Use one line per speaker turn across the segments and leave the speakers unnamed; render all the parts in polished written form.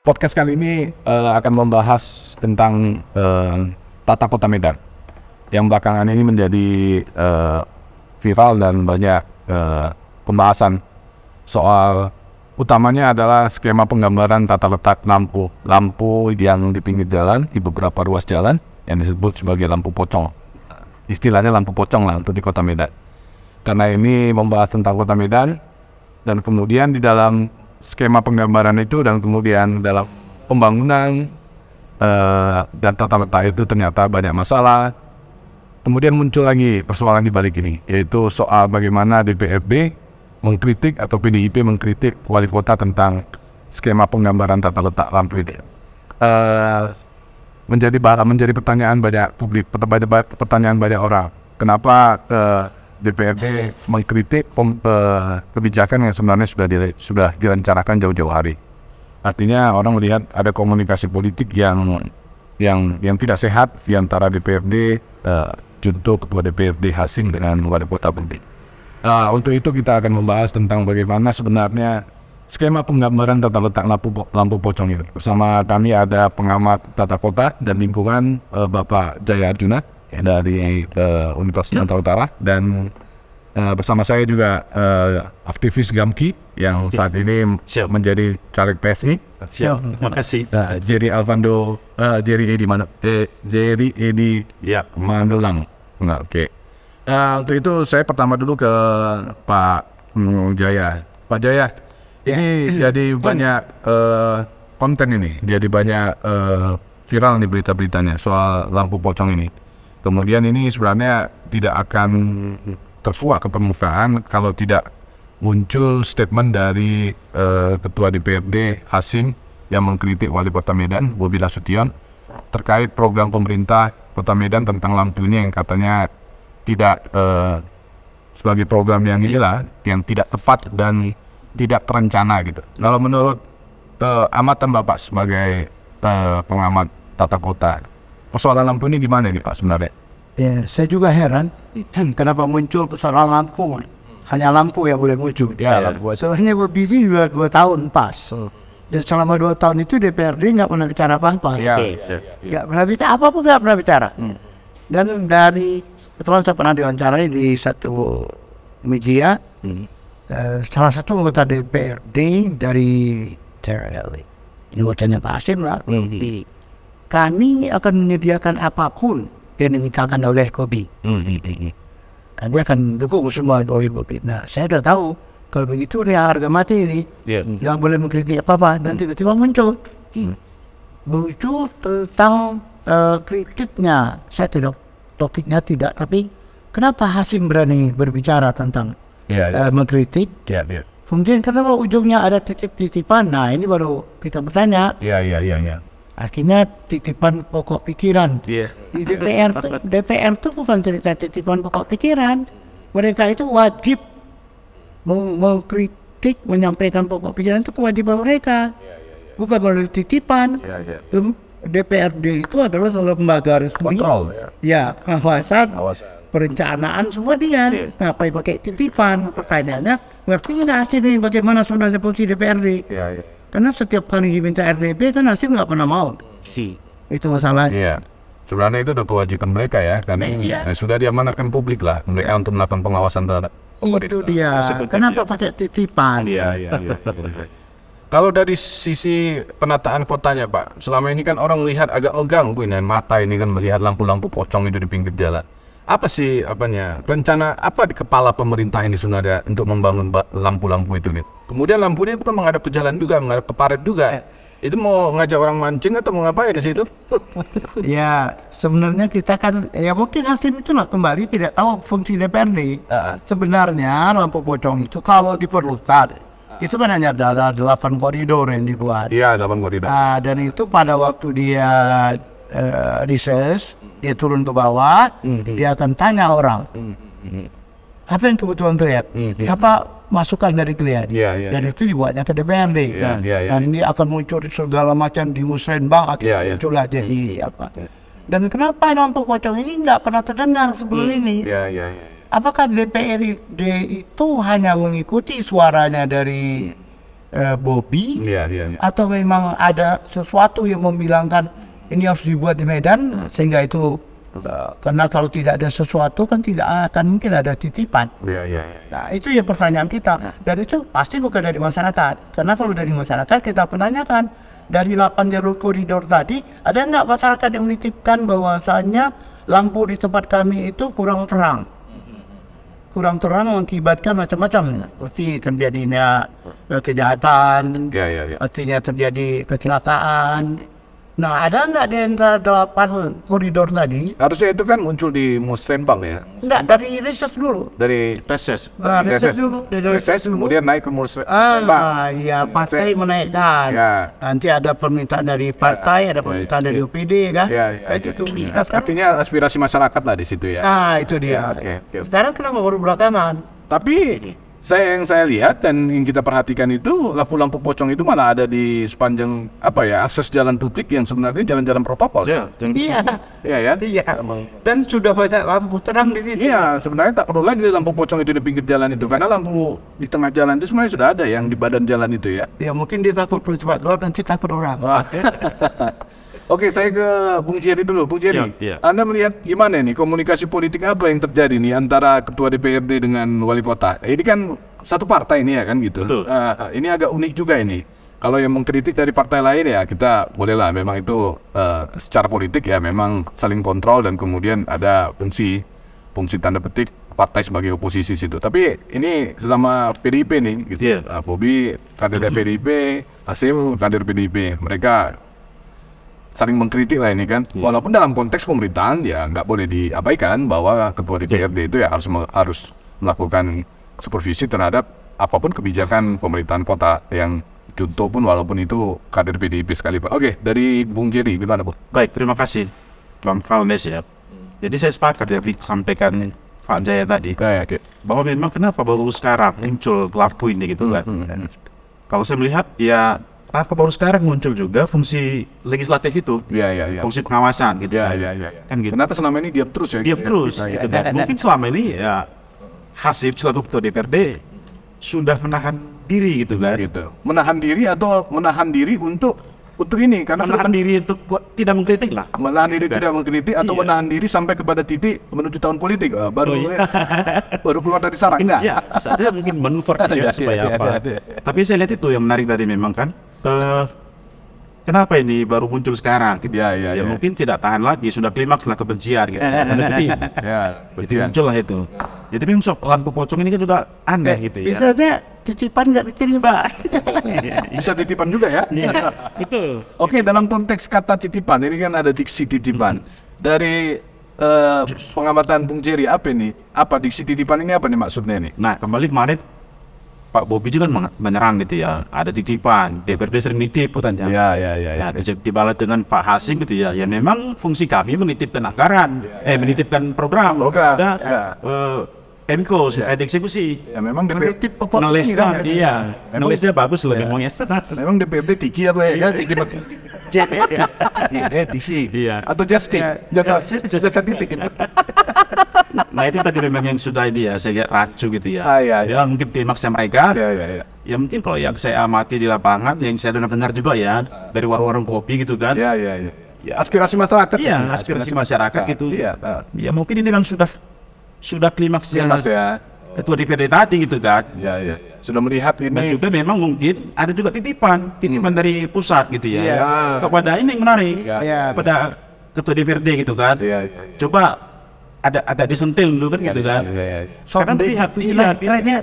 Podcast kali ini akan membahas tentang tata kota Medan yang belakangan ini menjadi viral dan banyak pembahasan soal utamanya adalah skema penggambaran tata letak lampu yang di pinggir jalan di beberapa ruas jalan yang disebut sebagai lampu pocong. Istilahnya lampu pocong lah untuk di kota Medan. Karena ini membahas tentang kota Medan dan kemudian di dalam skema penggambaran itu dan kemudian dalam pembangunan dan tata letak itu ternyata banyak masalah. Kemudian muncul lagi persoalan di balik ini, yaitu soal bagaimana DPRD mengkritik atau PDIP mengkritik wali kota tentang skema penggambaran tata letak lampu ini. Menjadi pertanyaan banyak publik, pertanyaan banyak orang. Kenapa DPRD mengkritik kebijakan yang sebenarnya sudah direncanakan jauh-jauh hari. Artinya orang melihat ada komunikasi politik yang tidak sehat di antara DPRD, junto ketua DPRD Hasim dengan wali kota Budi. Untuk itu kita akan membahas tentang bagaimana sebenarnya skema penggambaran tata letak lampu pocong itu. Bersama kami ada pengamat tata kota dan lingkungan Bapak Jaya Arjuna dari Universitas Sumatera Utara, dan bersama saya juga aktivis GAMKI yang saat ini menjadi caleg PSI.
Terima kasih.
Jerry Edi Manulang. Nah, oke. Untuk itu saya pertama dulu ke Pak Jaya. Pak Jaya, ini jadi banyak konten ini, jadi banyak viral nih berita-beritanya soal lampu pocong ini. Kemudian ini sebenarnya tidak akan terkuak ke permukaan kalau tidak muncul statement dari Ketua DPRD Hasim yang mengkritik Wali Kota Medan, Bobi Nasution, terkait program pemerintah Kota Medan tentang lampu ini yang katanya tidak sebagai program yang tidak tepat dan tidak terencana gitu. Kalau menurut amatan Bapak sebagai pengamat tata kota, persoalan lampu ini gimana nih Pak sebenarnya?
Ya, saya juga heran kenapa muncul persoalan lampu. Hanya lampu yang boleh muncul.
Lampu.
Soalnya berdiri 2 tahun pas. Dan selama 2 tahun itu DPRD nggak pernah bicara apa-apa. Nggak pernah bicara apapun, nggak pernah bicara. Dan dari kebetulan saya pernah diwawancarai di satu media, salah satu anggota DPRD dari anggotanya Pak Hasim lah. Kami akan menyediakan apapun yang dimintakan oleh Bobi. Kami akan dukung semua oleh Bobi. Nah, saya sudah tahu kalau begitu dia harga mati ini, jangan boleh mengkritik apa-apa. Dan tiba-tiba muncul tentang kritiknya. Saya tidak, topiknya tidak, tapi kenapa Hasim berani berbicara tentang mengkritik? Kemudian kenapa ujungnya ada titip-titipan? Nah, ini baru kita bertanya. Akhirnya titipan pokok pikiran. Di DPR itu bukan cerita titipan pokok pikiran. Mereka itu wajib mengkritik, menyampaikan pokok pikiran, itu kewajiban mereka. Bukan melalui titipan. DPRD itu adalah lembaga resmi.
Kontrol
Pengawasan, perencanaan semua dia. Ngapain pakai titipan? Pertanyaannya, ngerti nggak sih bagaimana sebenarnya fungsi DPRD? Karena setiap kali diminta RDP kan Hasim nggak pernah mau. Itu masalahnya.
Sebenarnya itu udah kewajiban mereka ya, karena sudah diamanatkan publik lah mereka untuk melakukan pengawasan terhadap
itu dia. Kenapa pakai titipan?
Kalau dari sisi penataan kotanya Pak, selama ini kan orang melihat agak mengganggu ini mata ini kan melihat lampu-lampu pocong itu di pinggir jalan. Apa sih rencana apa di kepala pemerintah ini sebenarnya untuk membangun lampu-lampu itu nih? Kemudian lampunya bukan menghadap ke jalan juga, menghadap ke parit juga. Itu mau ngajak orang mancing atau mau ngapain di situ?
Ya, sebenarnya kita kan, ya mungkin Hasim itulah kembali tidak tahu fungsi DPRD. Sebenarnya lampu pocong itu kalau diperlukan, itu kan hanya ada 8 koridor yang dibuat.
8 koridor.
Dan itu pada waktu dia research, dia turun ke bawah, dia akan tanya orang, apa yang kebutuhan klien, apa masukan dari klien, dan itu dibuatnya ke DPRD. Dan ini akan muncul segala macam di musrenbang, akhirnya muncullah jadi apa. Dan kenapa lampu pocong ini nggak pernah terdengar sebelum ini? Apakah DPRD itu hanya mengikuti suaranya dari Bobby,
Iya.
atau memang ada sesuatu yang membilangkan ini harus dibuat di Medan, sehingga itu karena kalau tidak ada sesuatu kan tidak akan mungkin ada titipan.
Iya.
Nah itu ya pertanyaan kita, dan itu pasti bukan dari masyarakat, karena kalau dari masyarakat kita menanyakan dari 8 jalur koridor tadi, ada nggak masyarakat yang menitipkan bahwasannya lampu di tempat kami itu kurang terang mengakibatkan macam-macam, seperti terjadinya kejahatan, artinya terjadi kecelakaan. Nah, ada nggak di antara 8 koridor tadi?
Harusnya itu kan muncul di Musrembang ya.
Enggak, dari reses dulu.
Dari
Reses.
Reses dulu.
Reses kemudian naik ke Musrembang.
Iya, partai menaikkan.
Ya.
Nanti ada permintaan dari partai, ada permintaan dari OPD kan? Kayak gitu. Nah, sekarang,
Artinya aspirasi masyarakat lah di situ ya.
itu dia.
Oke.
Sekarang kenapa baru belakangan?
Tapi yang saya lihat dan yang kita perhatikan itu lampu-lampu pocong itu malah ada di sepanjang akses jalan publik yang sebenarnya jalan-jalan protokol.
Iya.
Iya.
Iya ya.
Iya. Dan sudah banyak lampu terang di situ.
Iya, sebenarnya tak perlu lagi lampu pocong itu di pinggir jalan itu, karena lampu di tengah jalan itu sebenarnya sudah ada yang di badan jalan itu ya.
Ya mungkin dia takut cepat gelap, nanti takut orang.
Oke, saya ke Bung Jerry dulu. Bung Jerry,
Siap, iya.
Anda melihat gimana nih komunikasi politik apa yang terjadi nih antara Ketua DPRD dengan Wali Kota? Ini kan satu partai ini ya kan gitu.
Betul.
Ini agak unik juga ini. Kalau yang mengkritik dari partai lain ya kita bolehlah, memang itu secara politik ya memang saling kontrol dan kemudian ada fungsi tanda petik partai sebagai oposisi situ. Tapi ini sesama PDIP nih gitu.
Iya.
Bobi kader PDIP, Hasim kader PDIP. Mereka saling mengkritik lah ini kan, walaupun dalam konteks pemerintahan ya nggak boleh diabaikan bahwa ketua DPRD itu ya harus melakukan supervisi terhadap apapun kebijakan pemerintahan kota yang contoh pun walaupun itu kader PDIP sekali Pak. Oke, dari Bung Jerry gimana Bu?
Baik, terima kasih Bang Valdes ya. Jadi saya sepakat ya sampaikan Pak Jaya tadi bahwa memang kenapa baru sekarang muncul pelaku ini gitu kan. Kalau saya melihat ya kenapa baru sekarang muncul juga fungsi legislatif itu,
Iya.
fungsi pengawasan gitu.
Iya.
Kan gitu.
Kenapa selama ini diam terus ya?
Diam terus gitu kan. Mungkin selama ini ya Hasib selaku ketua DPRD sudah menahan diri gitu kan.
Gitu. Menahan diri atau menahan diri untuk ini karena
Menahan diri untuk tidak mengkritik lah.
menahan diri tidak mengkritik atau menahan diri sampai kepada titik menuju tahun politik baru keluar dari sarang enggak?
Ya, saatnya mungkin manuver ya, supaya apa. Tapi saya lihat itu yang menarik tadi memang kan. Kenapa ini baru muncul sekarang? Gitu.
Ya.
Mungkin tidak tahan lagi, sudah klimaks lah kebencian gitu. Muncul lah itu. Jadi memang lampu pocong ini kan juga aneh gitu ya.
Bisa aja titipan nggak diterima.
Bisa titipan juga ya?
Itu.
Oke, dalam konteks kata titipan ini kan ada diksi titipan. Dari pengamatan Bung Jerry apa ini? Apa diksi titipan ini apa nih maksudnya nih?
Nah, kembali kemarin Pak Bobi juga kan menyerang gitu ya. Ada titipan, DPRD sering nitip kan ya.
Ya.
Dibalas dengan Pak Hasim gitu ya. Ya memang fungsi kami menitipkan anggaran, menitipkan program. Menko, ada eksekusi.
Ya memang DPRD
Ngelesnya, iya. Ngelesnya bagus loh memangnya.
memang DPRD tiki apa ya? Tiki.
Iya.
Atau justice titik.
Nah itu tadi memang yang sudah dia saya lihat rancu gitu ya.
Iya.
Ya mungkin klimaksnya mereka.
Iya.
Ya mungkin kalau yang saya amati di lapangan, yang saya dengar juga ya dari warung-warung kopi gitu kan.
Iya. Aspirasi masyarakat.
Iya, aspirasi masyarakat gitu.
Iya.
Ya mungkin ini memang sudah klimaks yang
ya.
ketua DPRD tadi gitu kan.
Iya. Sudah melihat
Dan
ini.
juga memang mungkin ada juga titipan dari pusat gitu ya.
Iya.
Kepada ini yang menarik.
Iya.
Kepada ketua DPRD gitu kan.
Iya.
Coba ada disentil dulu kan gitu kan.
Iya.
Karena melihat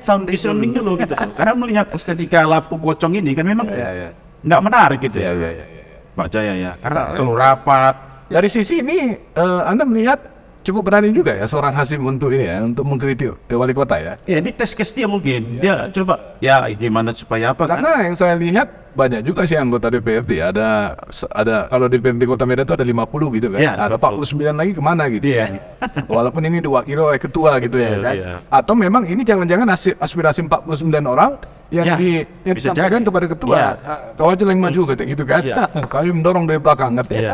sounding dulu gitu. Karena melihat estetika lampu pocong ini kan memang nggak menarik gitu ya.
Iya.
Pak Jaya ya. Karena terlalu rapat.
Dari sisi ini Anda melihat cukup berani juga ya seorang Hasim untuk ini ya, untuk mengkritik wali kota ya.
Ya ini tes case dia mungkin. Dia coba ya gimana supaya apa kan.
Karena yang saya lihat banyak juga sih anggota DPRD. Ada kalau DPRD Kota Medan itu ada 50 gitu kan.
Ya,
ada 49 lagi kemana gitu ya. Walaupun ini diwakili oleh ketua gitu ya kan.
Iya.
Atau memang ini jangan-jangan aspirasi 49 orang yang disampaikan kepada ketua. Kau aja yang maju gitu kan. Kau mendorong dari belakang ngerti.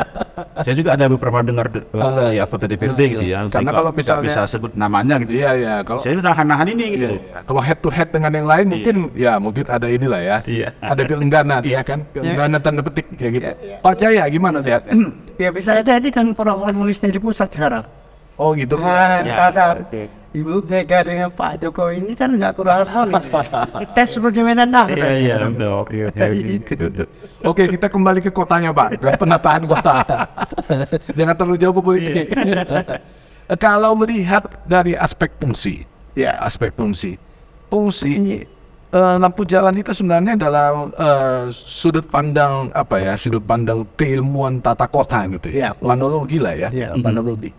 Saya juga ada beberapa dengar anggota DPRD gitu ya.
Karena kalau misalnya
bisa sebut namanya gitu.
Iya. Kalau
saya udah nahan ini gitu.
Kalau head to head dengan yang lain mungkin ada inilah ya. Ada pilenggana ya kan. Pilenggana tanda petik kayak gitu. Pak Jaya gimana lihat?
Ya bisa jadi kan formulisnya di pusat sekarang.
Oh gitu.
Ada Ibu Mega dengan Pak Jokowi ini kan nggak kurang harmonis. Tes seperti Medan dah.
Iya.
Oke, kita kembali ke kotanya Pak. Penataan kota. Jangan terlalu jauh ke politik. Kalau melihat dari aspek fungsi, fungsi lampu jalan itu sebenarnya dalam sudut pandang sudut pandang keilmuan tata kota gitu ya, planologi lah ya, planologi.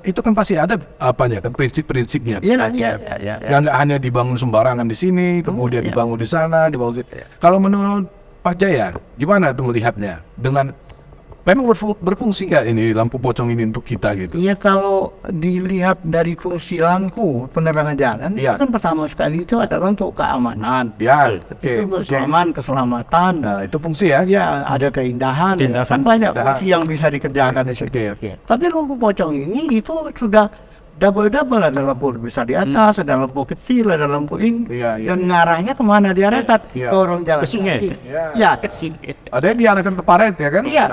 Itu kan pasti ada kan prinsip-prinsipnya. Nggak hanya dibangun sembarangan di sini, kemudian dibangun di sana, dibangun di sini. Kalau menurut Pak Jaya, gimana tuh melihatnya? Dengan memang berfungsi nggak ini lampu pocong ini untuk kita gitu?
Iya, kalau dilihat dari fungsi lampu penerangan jalan, itu kan pertama sekali itu adalah untuk keamanan. Keselamatan.
Nah, itu fungsi ya?
Ya, ada keindahan. Kan banyak fungsi yang bisa dikerjakan di situ. Tapi lampu pocong ini itu sudah double, ada lampu besar di atas, ada lampu kecil, ada lampu ini, dan ngarahnya kemana diarahkan? Ke orang jalan.
Ke sungai.
Ke sungai.
Ada yang diarahkan ke paret ya kan?
Iya.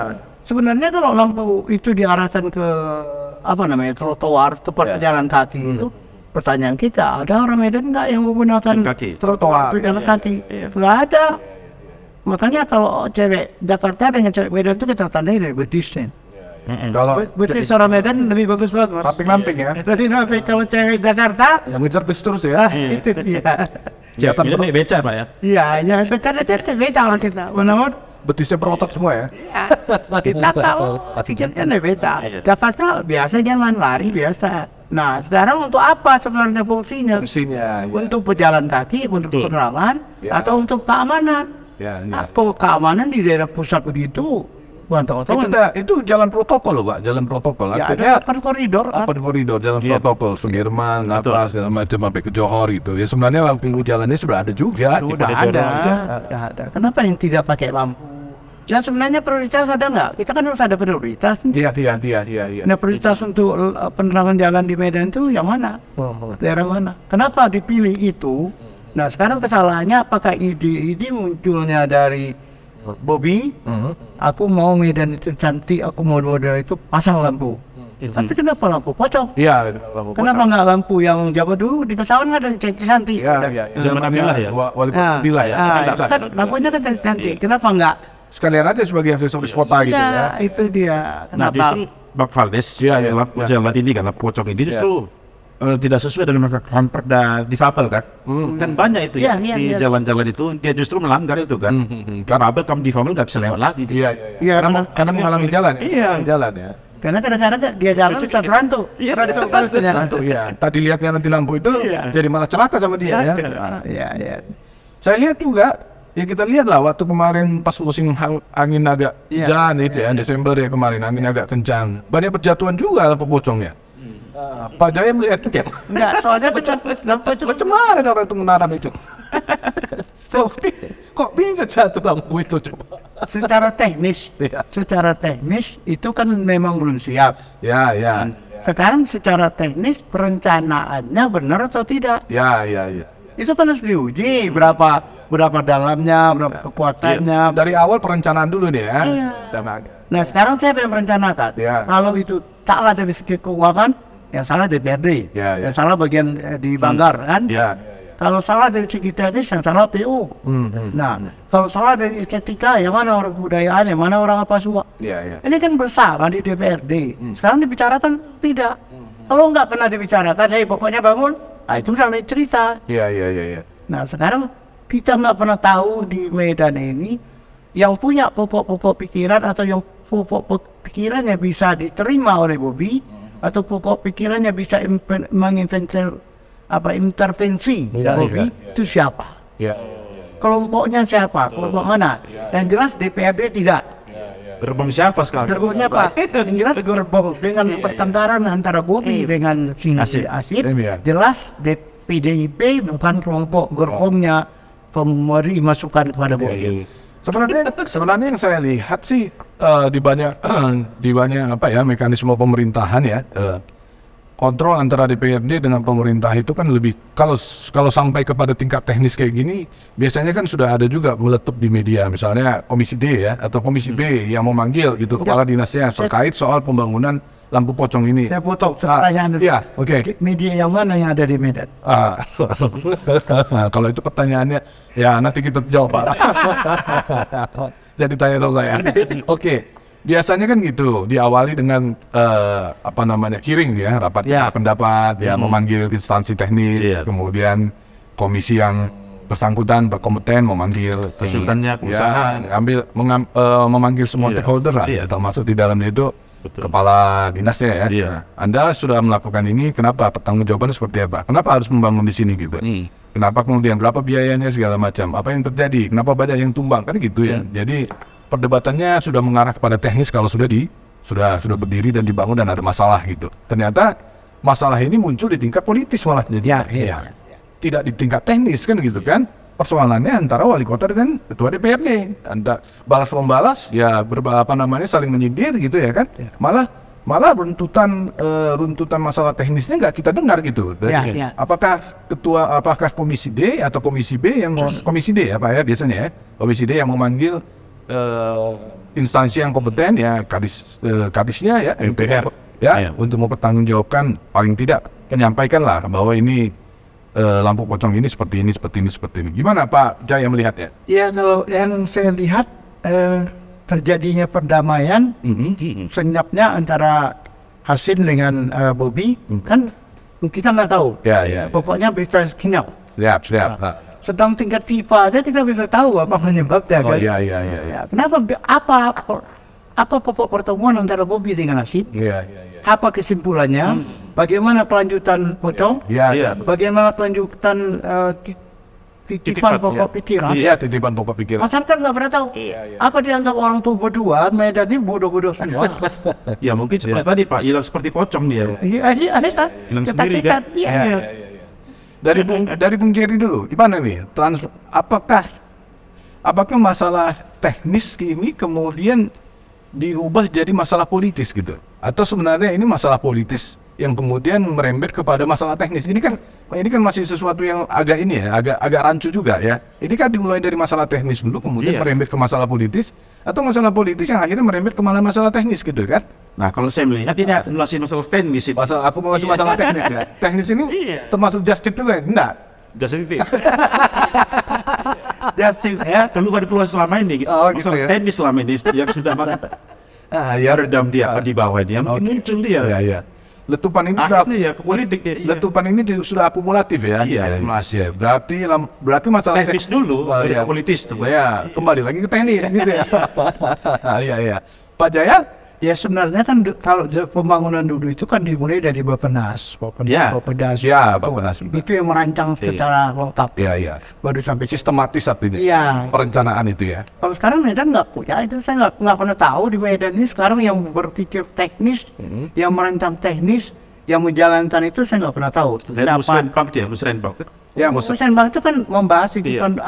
Sebenarnya kalau lampu itu diarahkan ke trotoar, tempat jalan kaki itu, pertanyaan kita, ada orang Medan nggak yang menggunakan trotoar jalan kaki? Nggak ada. Makanya kalau cewek Jakarta dengan cewek Medan itu kita tandai dari betisnya.
Kalau
betis orang Medan lebih bagus.
Ramping ya.
Lebih ramping. Kalau cewek Jakarta
yang ngejar bis terus ya.
Itu dia.
Jatuh naik beca Pak ya.
Iya, beca orang kita. Benar.
Betisnya berotot semua ya?
Kita tahu, pikirnya naik beca. Jakarta biasa jalan lari biasa. Nah, sekarang untuk apa sebenarnya fungsinya? Untuk pejalan kaki, untuk penerangan, atau untuk keamanan. Atau keamanan di daerah pusat begitu.
Itu jalan protokol loh Pak, jalan protokol.
Ada koridor.
Jalan protokol, Sudirman, segala macam sampai ke Johor gitu. Ya sebenarnya lampu jalannya sudah ada juga.
Sudah ada. Kenapa yang tidak pakai lampu? Ya sebenarnya prioritas ada nggak? Kita kan harus ada prioritas.
Iya.
Nah, prioritas untuk penerangan jalan di Medan itu yang mana? Daerah mana? Kenapa dipilih itu? Nah, sekarang kesalahannya apakah ide munculnya dari Bobby? Aku mau Medan itu cantik, aku mau model itu pasang lampu. Tapi kenapa lampu pocong?
Iya.
Kenapa nggak lampu yang zaman dulu di Kesawan ada cantik?
Zaman Abdillah ya.
Wali Abdillah ya.
Kan lampunya kan cantik. Kenapa nggak?
Sekalian aja sebagai aksesoris kota gitu ya.
Itu dia.
Nah, justru Bang Valdes, lampu jalan ini kan lampu pocong ini justru tidak sesuai dengan perda difabel kan. Kan banyak itu di jalan-jalan itu dia justru melanggar itu kan. Karena kamu difabel nggak bisa lewat lagi.
Iya. Karena mengalami jalan ya. Jalan ya.
Karena kadang-kadang dia jalan bisa terantuk.
Terantuk ya. Tadi lihatnya nanti lampu itu jadi malah celaka sama dia ya.
Iya.
Saya lihat juga. Ya kita lihat lah waktu kemarin pas musim angin agak hujan itu ya, Desember ya kemarin angin agak kencang. Banyak berjatuhan juga lampu pocongnya. Pak Jaya melihat itu ya?
Enggak, soalnya lampu itu
macam mana orang itu menanam itu? Kok bisa jatuh lampu itu coba?
Secara teknis itu kan memang belum siap.
Ya.
Sekarang secara teknis perencanaannya benar atau tidak?
Ya.
Itu kan harus diuji berapa dalamnya, berapa kekuatannya.
Dari awal perencanaan dulu nih ya.
Nah sekarang saya yang merencanakan. Kalau itu salah dari segi keuangan, yang salah DPRD, yang salah bagian di Banggar kan. Kalau salah dari segi teknis, yang salah PU. Nah, kalau salah dari estetika, yang mana orang kebudayaan, yang mana orang apa semua. Ini kan bersama di DPRD. Sekarang dibicarakan tidak. Kalau nggak pernah dibicarakan, pokoknya bangun. Nah, itu udah lain cerita.
Iya.
Nah, sekarang kita nggak pernah tahu di Medan ini yang punya pokok-pokok pikiran atau yang pokok pikirannya bisa diterima oleh Bobby atau pokok pikirannya bisa intervensi Bobby itu siapa? Kelompoknya siapa? Kelompok mana? Dan jelas DPRD tidak.
Gerbong siapa sekarang?
Gerbong siapa? Yang jelas gerbong dengan pertengkaran antara Bobby dengan si Asyid. Jelas PDIP bukan kelompok gerbongnya pemberi masukan kepada Bobi.
Sebenarnya yang saya lihat sih di banyak mekanisme pemerintahan ya, kontrol antara DPRD dengan pemerintah itu kan lebih, kalau sampai kepada tingkat teknis kayak gini biasanya kan sudah ada juga meletup di media, misalnya Komisi D ya atau Komisi B yang memanggil gitu kepala dinasnya terkait soal pembangunan lampu pocong ini.
Saya potong pertanyaan dulu.
Iya, oke.
Media yang mana yang ada di Medan?
Kalau itu pertanyaannya, ya nanti kita jawab Pak. Jadi tanya sama saya. Oke, biasanya kan gitu, diawali dengan hearing ya, rapat pendapat, ya memanggil instansi teknis, kemudian komisi yang bersangkutan berkompeten memanggil
konsultannya, perusahaan,
memanggil semua stakeholder lah, termasuk di dalamnya itu kepala dinasnya ya. Anda sudah melakukan ini, kenapa? Pertanggungjawaban seperti apa? Kenapa harus membangun di sini gitu? Kenapa kemudian berapa biayanya segala macam? Apa yang terjadi? Kenapa banyak yang tumbang? Kan gitu ya. Jadi perdebatannya sudah mengarah kepada teknis kalau sudah berdiri dan dibangun dan ada masalah gitu. Ternyata masalah ini muncul di tingkat politis malah. Jadi tidak di tingkat teknis kan gitu kan. Persoalannya antara wali kota dengan ketua DPRD, antara balas membalas, ya saling menyindir gitu ya kan. Malah runtutan masalah teknisnya nggak kita dengar gitu. Apakah Komisi D atau Komisi B yang Komisi D ya Pak ya biasanya ya, Komisi D yang memanggil instansi yang kompeten ya, kadisnya ya MPR ya untuk mempertanggungjawabkan, paling tidak menyampaikanlah bahwa ini lampu pocong ini seperti ini. Gimana Pak Jaya melihatnya?
Ya kalau yang saya lihat terjadinya perdamaian, senyapnya antara Hasim dengan Bobi, kan kita nggak tahu. Pokoknya bisa senyap.
Siap.
Sedang tingkat FIFA aja kita bisa tahu apa penyebabnya kan. Kenapa? Apa pokok pertemuan antara Bobi dengan Hasim? Apa kesimpulannya? Bagaimana kelanjutan pocong? Bagaimana kelanjutan titipan pokok pikiran?
Titipan pokok pikiran.
Masyarakat nggak pernah tahu. Apa dianggap orang tua berdua, Medan ini bodoh-bodoh semua.
Ya mungkin seperti tadi Pak, hilang seperti pocong dia. Hilang sendiri kan?
Dari Bung Jerry dulu, gimana nih? Apakah masalah teknis ini kemudian diubah jadi masalah politis gitu? Atau sebenarnya ini masalah politis yang kemudian merembet kepada masalah teknis? Ini kan masih sesuatu yang agak agak rancu juga ya. Ini kan dimulai dari masalah teknis dulu, kemudian merembet ke masalah politis, atau masalah politis yang akhirnya merembet ke masalah teknis gitu kan?
Nah kalau saya melihat ini akumulasi masalah teknis.
Aku mau ngasih masalah teknis ya. Teknis ini termasuk justice juga enggak?
Justice.
Justice ya.
Keluar selama ini gitu. Masalah teknis selama ini yang sudah redam dia di bawah dia, muncul dia.
Letupan ini letupan ini sudah akumulatif ya. Akumulasi. Berarti masalah
teknis dulu, politis tuh.
Ya, kembali lagi ke teknis gitu ya. Pak Jaya?
Ya sebenarnya kan kalau pembangunan dulu itu kan dimulai dari Bappenas. Bappenas. Itu yang merancang secara lengkap. Baru sampai
sistematis artinya. Perencanaan itu ya.
Kalau sekarang Medan nggak punya itu, saya nggak pernah tahu di Medan ini sekarang yang berpikir teknis, yang merancang teknis, yang menjalankan itu saya nggak pernah tahu. Musrenbang itu kan membahas itu kan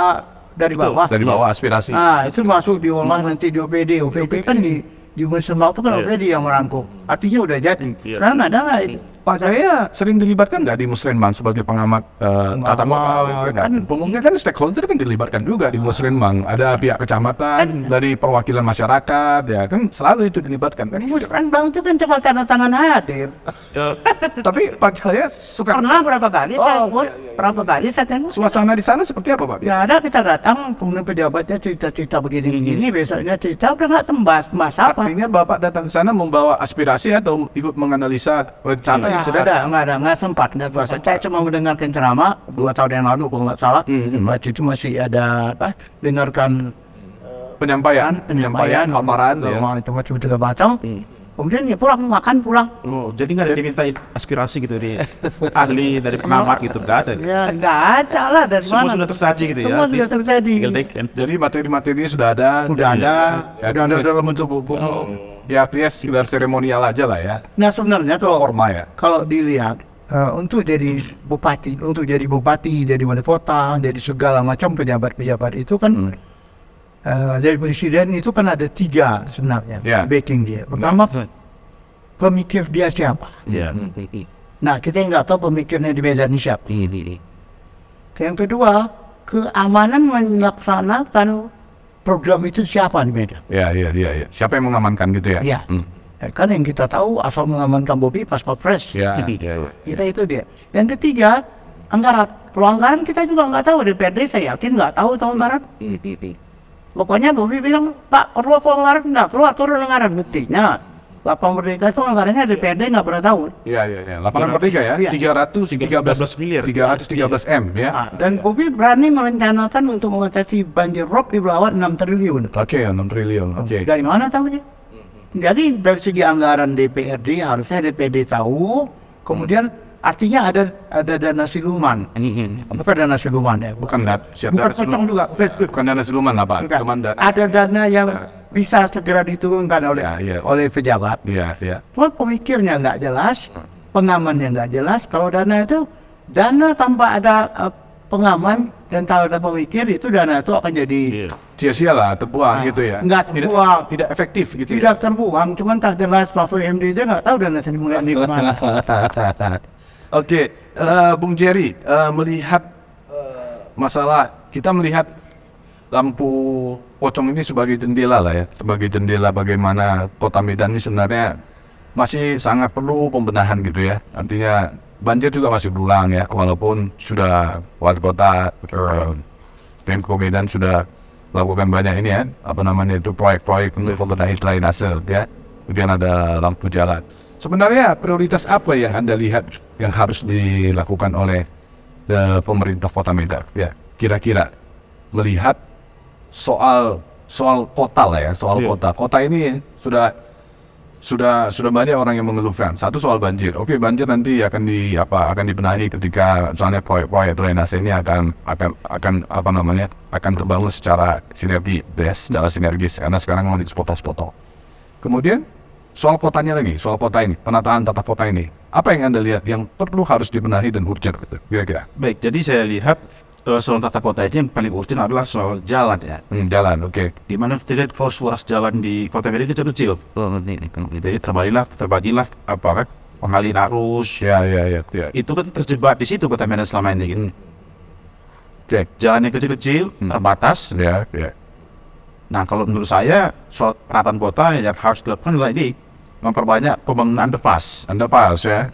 dari bawah.
Dari bawah aspirasi.
Itu masuk diolah nanti di OPD. OPD kan di Musrenbang itu kan OPD yang merangkum. Artinya udah jadi. Sekarang ada nggak itu?
Pak Jaya sering dilibatkan nggak di Musrenbang sebagai pengamat tata kota? Kan umumnya kan stakeholder kan dilibatkan juga di Musrenbang. Ada pihak kecamatan, dari perwakilan masyarakat, ya kan selalu itu dilibatkan.
Musrenbang itu kan cuma tanda tangan hadir.
Tapi Pak Jaya suka
pernah berapa kali saya tengok.
Suasana di sana seperti apa Pak?
Ya ada, kita datang, kemudian pejabatnya cerita begini, besoknya cerita udah nggak tembas, apa?
Artinya Bapak datang ke sana membawa aspirasi atau ikut menganalisa rencana?
Nggak sempat. Saya cuma mendengarkan ceramah 2 tahun yang lalu kalau nggak salah. Waktu itu masih ada dengarkan
penyampaian paparan
itu macam. Kemudian ya pulang.
Jadi nggak ada dimintain aspirasi gitu dari ahli, dari pengamat gitu, nggak ada?
Ya nggak ada lah, dari
semua
mana?
Sudah tersaji gitu ya?
Semua sudah terjadi.
Jadi materi-materinya sudah ada dalam bentuk buku. Ya artinya sekedar seremonial aja lah ya.
Nah sebenarnya kalau dilihat untuk jadi bupati, jadi wali kota, jadi segala macam pejabat itu kan dari presiden itu kan ada 3 sebenarnya backing dia. Pertama, pemikir dia siapa? Nah, kita nggak tahu pemikirnya di Medan siapa. Yang kedua, keamanan melaksanakan program itu siapa di Medan?
Ya. Siapa yang mengamankan gitu ya?
Ya. Kan yang kita tahu asal mengamankan Bobi pas Pilpres. Kita itu dia. Yang ketiga, anggaran. Kalau anggaran kita juga nggak tahu, DPRD saya yakin nggak tahu anggaran. Pokoknya Bobi bilang, Pak, perlu anggaran, nggak keluar turun anggaran. Buktinya, Lapangan Merdeka itu anggarannya DPRD nggak pernah tahu.
Iya. Lapangan Merdeka ya, 313 miliar, 313 M ya.
Dan Bobi berani merencanakan untuk mengatasi banjir rob di bawah 6 triliun.
Oke, 6 triliun. Oke.
Dari mana tahunya? Jadi dari segi anggaran DPRD harusnya DPRD tahu, kemudian artinya ada dana siluman. Bukan dana siluman ya,
Bukan
potong juga.
Bukan dana siluman apa? Cuman
ada dana yang bisa segera diturunkan oleh pejabat.
Iya.
Cuma pemikirnya nggak jelas, pengamannya nggak jelas. Kalau dana itu dana tanpa ada pengaman dan tak ada pemikir, itu dana itu akan jadi
sia-sia lah, terbuang gitu ya.
Nggak terbuang,
tidak efektif gitu.
tidak terbuang, cuman tak jelas. Mahfud MD itu nggak tahu dana siluman ini kemana.
Oke, Bung Jerry, melihat masalah, kita melihat lampu pocong ini sebagai jendela lah ya, sebagai jendela bagaimana kota Medan ini sebenarnya masih sangat perlu pembenahan gitu ya. Artinya banjir juga masih berulang ya, walaupun sudah wali kota Pemko Medan sudah lakukan banyak ini ya, apa namanya itu proyek-proyek untuk pembenahan drainase ya, kemudian ada lampu jalan. Sebenarnya prioritas apa yang Anda lihat yang harus dilakukan oleh pemerintah Kota Medan? Ya, kira-kira melihat soal kota lah ya, soal kota. Kota ini sudah banyak orang yang mengeluhkan. Satu soal banjir. Oke, banjir nanti akan dibenahi ketika misalnya proyek drainase ini akan terbangun secara sinergi, secara sinergis karena sekarang mau dipotong-potong. Kemudian soal kotanya lagi, soal kota ini, penataan tata kota ini, apa yang Anda lihat yang perlu harus dibenahi dan urgent gitu, kira-kira?
Baik, jadi saya lihat soal tata kota ini yang paling urgent adalah soal jalan ya.
Jalan, oke.
Di mana tidak ruas jalan di kota Medan kecil-kecil. Jadi terbagilah pengalihan arus.
Ya.
Itu kan terjebak di situ kota Medan selama ini gitu. Oke, jalan yang kecil-kecil, terbatas.
Ya.
Nah, kalau menurut saya soal penataan kota yang harus dilakukan adalah ini memperbanyak pembangunan underpass
ya.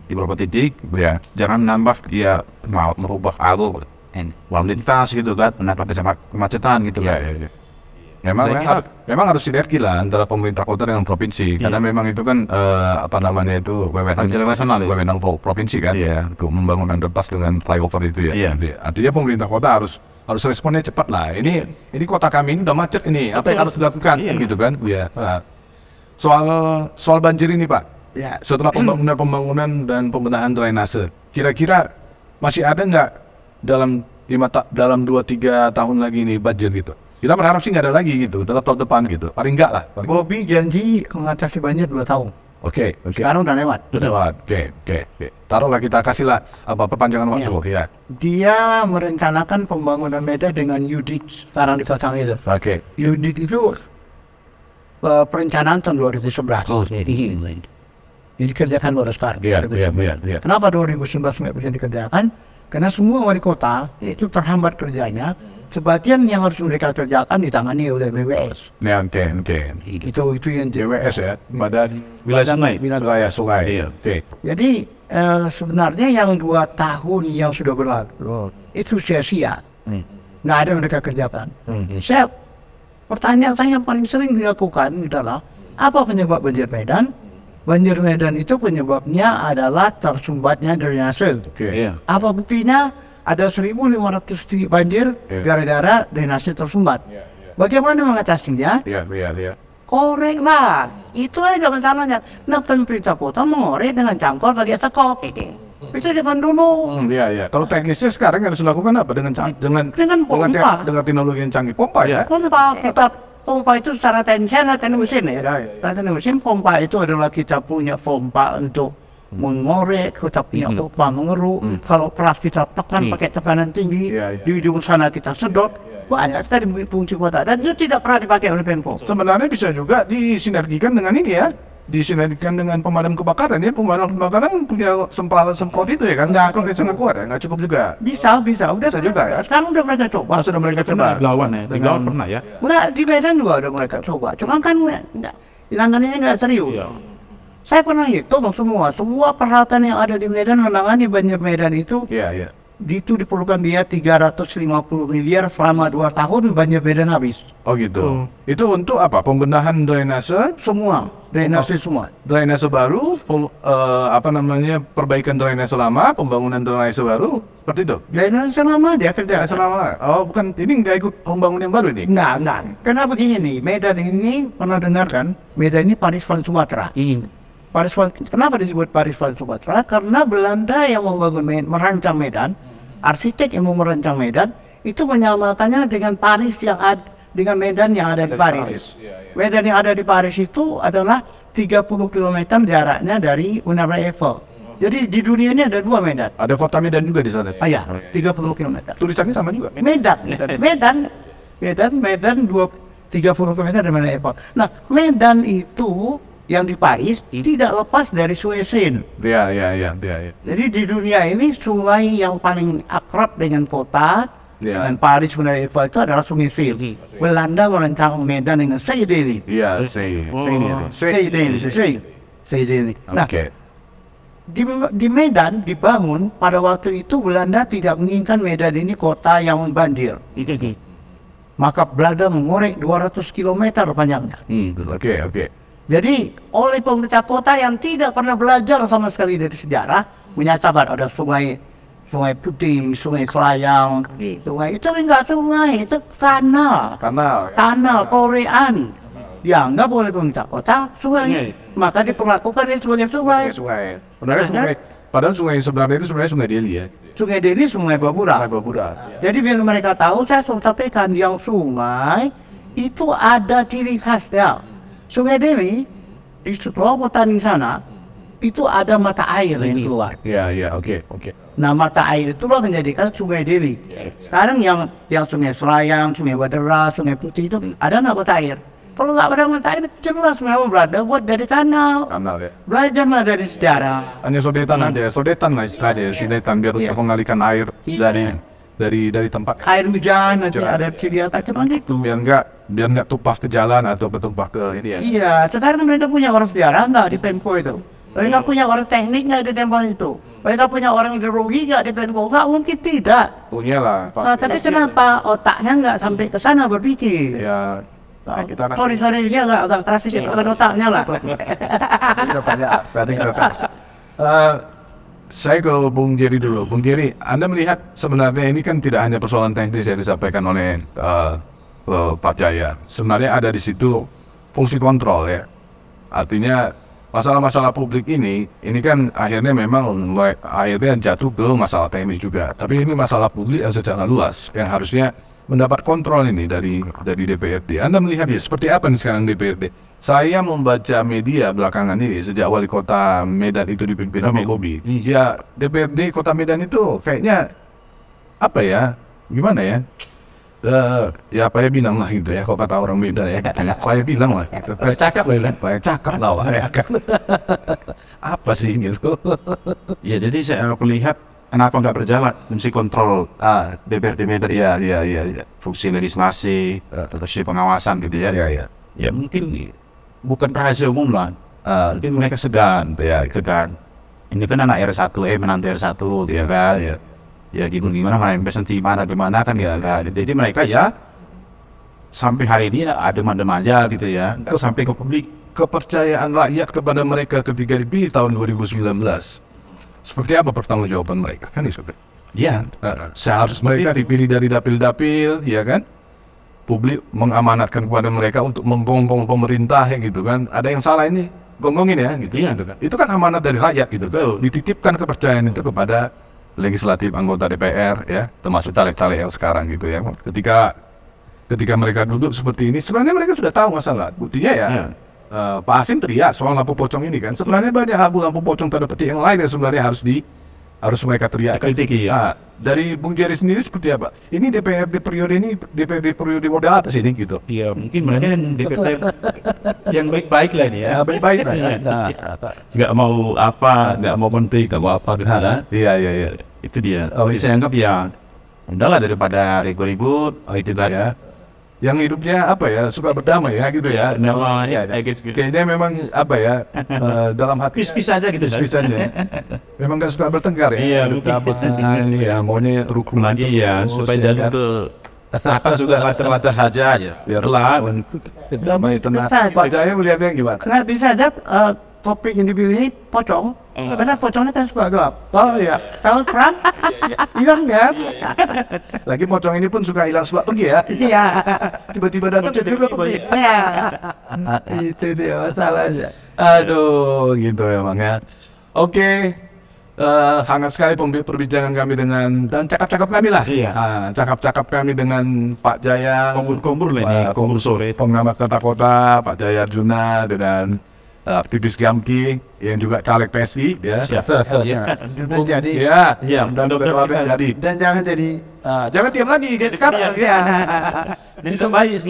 di beberapa titik.
Ya.
Jangan nambah mau merubah alur lalu lintas gitu kan, menambah kemacetan gitu kan.
Ya. Memang harus sinergi lah antara pemerintah kota dengan provinsi, karena memang itu kan wewenang provinsi kan ya, untuk membangun underpass dengan flyover itu ya. Artinya pemerintah kota harus responnya cepat lah. Ini kota kami ini udah macet ini, apa yang harus dilakukan gitu kan? Ya. Soal banjir ini Pak.
Ya.
Setelah pembangunan dan pembenahan drainase, kira-kira masih ada nggak dalam 2-3 tahun lagi ini banjir gitu? Kita berharap sih nggak ada lagi gitu, dalam tahun depan gitu. Paling nggak lah.
Bobi janji mengatasi banjir 2 tahun.
Oke.
Sekarang udah lewat.
Oke. Taruhlah kita kasihlah perpanjangan waktu ya.
Dia merencanakan pembangunan Medan dengan UDIK sekarang dipasang itu.
Oke.
UDIK itu perencanaan tahun 2011. Ini dikerjakan baru sekarang.
Iya.
Kenapa 2019 nggak bisa dikerjakan? Karena semua wali kota itu terhambat kerjanya. Sebagian yang harus mereka kerjakan ditangani oleh BWS.
Ya, oke.
Itu yang
BWS ya, Badan Wilayah Sungai. Oke.
Jadi sebenarnya yang 2 tahun yang sudah berlalu itu sia-sia. Nggak ada yang mereka kerjakan. Pertanyaan saya yang paling sering dilakukan adalah apa penyebab banjir Medan? Banjir Medan itu penyebabnya adalah tersumbatnya drainase. Apa buktinya? Ada 1.500 titik banjir gara-gara drainase tersumbat. Bagaimana mengatasinya?
Iya.
Korek lah, itu aja masalahnya. Nah, pemerintah kota mengorek dengan cangkol bagi sekop. Bisa depan dulu.
Iya. Kalau teknisnya sekarang harus dilakukan apa dengan
pompa.
Dengan teknologi yang canggih, pompa ya?
Pompa itu secara teknis ada teknik mesin ya. Teknik mesin pompa itu adalah kita punya pompa untuk mengorek, kita punya upah mengeruk. Kalau keras kita tekan pakai tekanan tinggi, di ujung sana kita sedot. Banyak sekali fungsi kota dan itu tidak pernah dipakai oleh Pemprov.
Sebenarnya bisa juga disinergikan dengan ini ya, disinergikan dengan pemadam kebakaran ya. Pemadam kebakaran punya semprot itu ya kan, nggak sangat kuat ya, nggak cukup juga.
Bisa, udah
Bisa juga ya.
sekarang udah mereka coba.
Sudah mereka coba.
Di Lawan ya, di Lawan pernah ya.
Udah di Medan juga udah mereka coba. Cuma kan nggak, langannya nggak serius. Saya pernah hitung semua peralatan yang ada di Medan menangani banjir Medan itu.
Iya.
Itu diperlukan biaya 350 miliar selama 2 tahun banjir Medan habis.
Oh gitu. Itu untuk apa? Pembenahan drainase,
Semua, drainase semua.
drainase baru, perbaikan drainase lama, pembangunan drainase baru, seperti itu.
Drainase lama dia kerja.
Drainase lama. Oh bukan, ini nggak ikut pembangunan yang baru ini?
Enggak. Karena begini, Medan ini pernah dengar kan? Medan ini Paris van Sumatera. Kenapa disebut Paris van Sumatera? Karena Belanda yang merancang Medan, arsitek yang mau merancang Medan, itu menyamakannya dengan Paris yang ada, dengan Medan yang ada di Paris. Medan yang ada di Paris itu adalah 30 km jaraknya dari Menara Eiffel. Jadi di dunia ini ada 2 Medan.
Ada kota Medan juga di sana.
Iya, 30 km.
Tulisannya sama juga.
Medan 30 km dari Menara Eiffel. Nah, Medan itu yang di Paris tidak lepas dari Sungai Seine.
Iya.
Jadi di dunia ini sungai yang paling akrab dengan kota, dengan Paris, Menara Eiffel itu adalah Sungai Seine. Belanda merancang Medan dengan Seine.
Iya,
Seine. Nah,
Oke.
di Medan dibangun pada waktu itu Belanda tidak menginginkan Medan ini kota yang banjir. Maka Belanda mengorek 200 km panjangnya.
Oke.
Jadi oleh pemerintah kota yang tidak pernah belajar sama sekali dari sejarah, menyatakan ada sungai Putih, Sungai Kelayang, sungai itu enggak sungai, itu kanal Korean. Dianggap oleh pemerintah kota sungai, maka diperlakukan sebagai sungai.
Padahal sungai sebenarnya itu Sungai Deli ya.
Sungai Deli, Sungai Babura. Jadi biar mereka tahu, saya sudah sampaikan yang sungai itu ada ciri khasnya. Sungai Deli di Pulau Petani sana itu ada mata air yang keluar.
Iya, oke.
Nah, mata air itulah menjadikan Sungai Deli. Sekarang yang Sungai Selayang, Sungai Badera, Sungai Putih itu ada nggak mata air? Kalau nggak ada mata air, jelas memang Belanda buat dari kanal.
Ya.
Belajarlah dari sejarah.
Hanya sodetan aja, sodetan biar untuk mengalihkan air dari tempat
Air hujan aja ada ciri cuma gitu.
biar nggak tumpah ke jalan atau bertumpah ke ini ya.
Iya, sekarang mereka punya orang sejarah nggak di Pemko itu? Mereka punya orang teknik nggak di tempat itu? Mereka punya orang ideologi nggak di Pemko? Nggak mungkin tidak.
Punya lah.
Nah, tapi kenapa otaknya nggak sampai ke sana berpikir?
Ya. Nah, kita
sorry ini agak keras sih, bukan otaknya lah.
Saya ke Bung Jerry dulu. Bung Jerry, Anda melihat sebenarnya ini kan tidak hanya persoalan teknis yang disampaikan oleh Pak Jaya. Sebenarnya ada di situ fungsi kontrol ya. Artinya masalah-masalah publik ini kan akhirnya memang jatuh ke masalah teknis juga. Tapi ini masalah publik yang secara luas yang harusnya mendapat kontrol ini dari DPRD. Anda melihat ya seperti apa nih sekarang DPRD? Saya membaca media belakangan ini sejak wali kota Medan itu dipimpin sama Bobi. Ya DPRD kota Medan itu kayaknya apa ya? Gimana ya? Ya apa ya bilang lah gitu ya, kalau kata orang Medan ya. Apa ya bilang lah. Cakap lah ya. Apa sih gitu?
Ya jadi saya melihat kenapa nggak berjalan fungsi kontrol DPRD Medan? Iya. Fungsi legislasi, fungsi pengawasan gitu ya. Ya mungkin bukan rahasia umum lah. Mungkin mereka segan. Ini kan anak R1, menantu R1 ya kan. Ya gimana investasi di mana kan ya. Jadi mereka ya sampai hari ini adem-adem aja gitu ya. Terus sampai ke publik.
Kepercayaan rakyat kepada mereka ketika dipilih tahun 2019. Seperti apa pertanggungjawaban mereka kan itu? Ya, seharusnya mereka dipilih dari dapil-dapil, ya kan? Publik mengamanatkan kepada mereka untuk menggonggong pemerintah ya gitu kan. Ada yang salah ini, gonggongin ya gitu, gitu kan. Itu kan amanat dari rakyat gitu kan. Dititipkan kepercayaan itu kepada legislatif anggota DPR ya, termasuk caleg-caleg yang sekarang gitu ya. Ketika mereka duduk seperti ini, sebenarnya mereka sudah tahu masalah. Buktinya ya Pak Hasim teriak soal lampu pocong ini kan. Sebenarnya banyak lampu pocong tanda petik yang lain yang sebenarnya harus mereka teriak kritiki. Nah, dari Bung Jerry sendiri seperti apa? Ini DPRD periode model apa sih ini gitu?
Ya mungkin mereka yang DPRD yang baik-baik lah ini ya.
Baik-baik lah ya.
Nggak mau apa, nggak mau konflik, nggak mau apa gitu kan.
Iya.
Itu dia. Saya anggap ya udahlah daripada ribut-ribut, itu kan ya.
Yang hidupnya apa ya, suka berdamai ya gitu ya. Kayaknya memang apa ya, dalam hati
Pis-pis aja gitu.
pis aja. Memang gak suka bertengkar ya.
Iya,
berdamai. Ya maunya rukun
Lagi ya, supaya jadi tuh apa juga lancar-lancar aja ya.
Biarlah damai tenang. Pak Jaya melihatnya gimana?
Nggak bisa aja topik yang dipilih ini pocong, karena pocongnya kan suka gelap.
Oh iya.
Kalau terang, hilang kan?
Lagi pocong ini pun suka hilang suka pergi ya.
Iya.
Tiba-tiba datang juga pergi.
Iya. Itu dia masalahnya.
Aduh, gitu ya Bang ya. Oke. Hangat sekali perbincangan kami dan cakap-cakap kami lah.
Iya.
Cakap-cakap kami dengan Pak Jaya,
Kombur lah ini, kombur sore.
pengamat tata kota, Pak Jaya Arjuna, dengan aktivis Gamki yang juga caleg PSI ya.
Dan jadi,
Iya, dan dokter jadi.
dan jangan jadi
Jangan diam lagi jadi sekarang.
Iya.
Jadi terbaik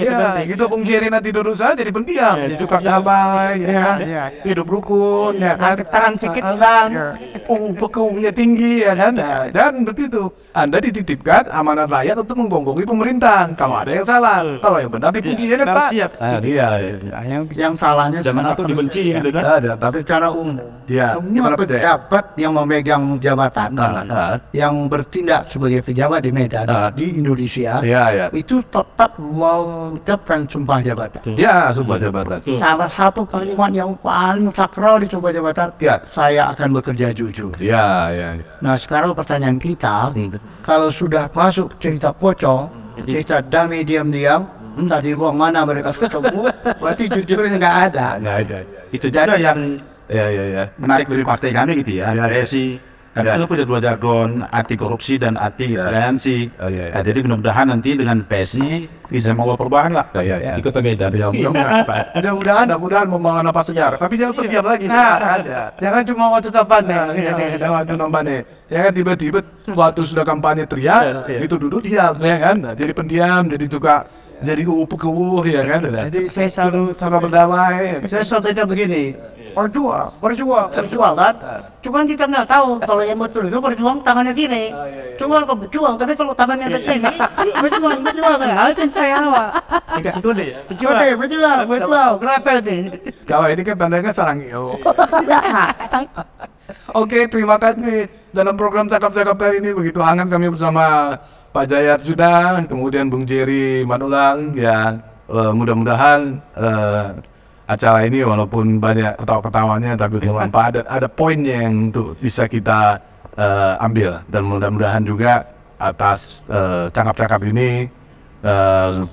Gitu Bung Jerry nanti duduk saja jadi pendiam, suka damai, ya, hidup rukun, ya kan,
terang sedikit hilang.
pekungnya tinggi, ya kan. Nah, jangan begitu. Anda dititipkan amanat rakyat untuk menggonggongi pemerintah. Kalau ada yang salah, kalau yang benar dipuji ya kan Pak.
siap.
Iya.
Yang salahnya
Zaman itu dibenci gitu kan.
Ada, tapi
secara umum.
ya,
Semua
gimana Pak Jaya?
pejabat yang memegang jabatan, yang bertindak sebagai pejabat di Medan, di Indonesia,
Iya.
itu tetap mengucapkan sumpah jabatan.
Ya, sebuah jabatan.
Salah satu kalimat yang paling sakral di sumpah jabatan,
Ya.
saya akan bekerja jujur.
Ya.
Nah sekarang pertanyaan kita, kalau sudah masuk cerita pocong, cerita damai diam-diam, entah di ruang mana mereka ketemu, berarti jujurnya nggak ada.
Itu jadi yang
Ya.
menarik dari partai kami gitu ya. Ada resi, ada itu punya dua jargon, anti korupsi dan anti toleransi. Nah, jadi mudah-mudahan nanti dengan PSI bisa membawa perubahan lah. Ikut Medan.
Mudah-mudahan membangun apa sejarah. Tapi jangan terdiam lagi.
Jangan cuma waktu kampanye.
Waktu kampanye. Ya kan tiba-tiba waktu sudah kampanye teriak, itu duduk diam, ya kan. Nah, jadi pendiam, jadi suka jadi kuwu ya kan.
Jadi saya selalu
Suka berdamai.
saya contohnya begini, berjuang kan. Cuman kita nggak tahu kalau yang betul itu berjuang tangannya gini. Cuma berjuang, tapi kalau tangannya ke sini, berjuang ya. Itu saya awak.
Dikasih kode ya.
Berjuang. Kenapa ini?
Kalau ini kan tandanya sarang iyo. Oke, terima kasih. Dalam program cakap-cakap kali ini begitu hangat kami bersama Pak Jaya Arjuna, kemudian Bung Jerry Manulang. Ya, mudah-mudahan acara ini walaupun banyak ketawa-ketawanya tapi bermanfaat dan ada poinnya yang untuk bisa kita ambil, dan mudah-mudahan juga atas cakap-cakap ini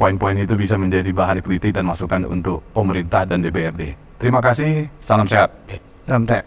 poin-poin itu bisa menjadi bahan kritik dan masukan untuk pemerintah dan DPRD. Terima kasih, salam sehat.
Sampai.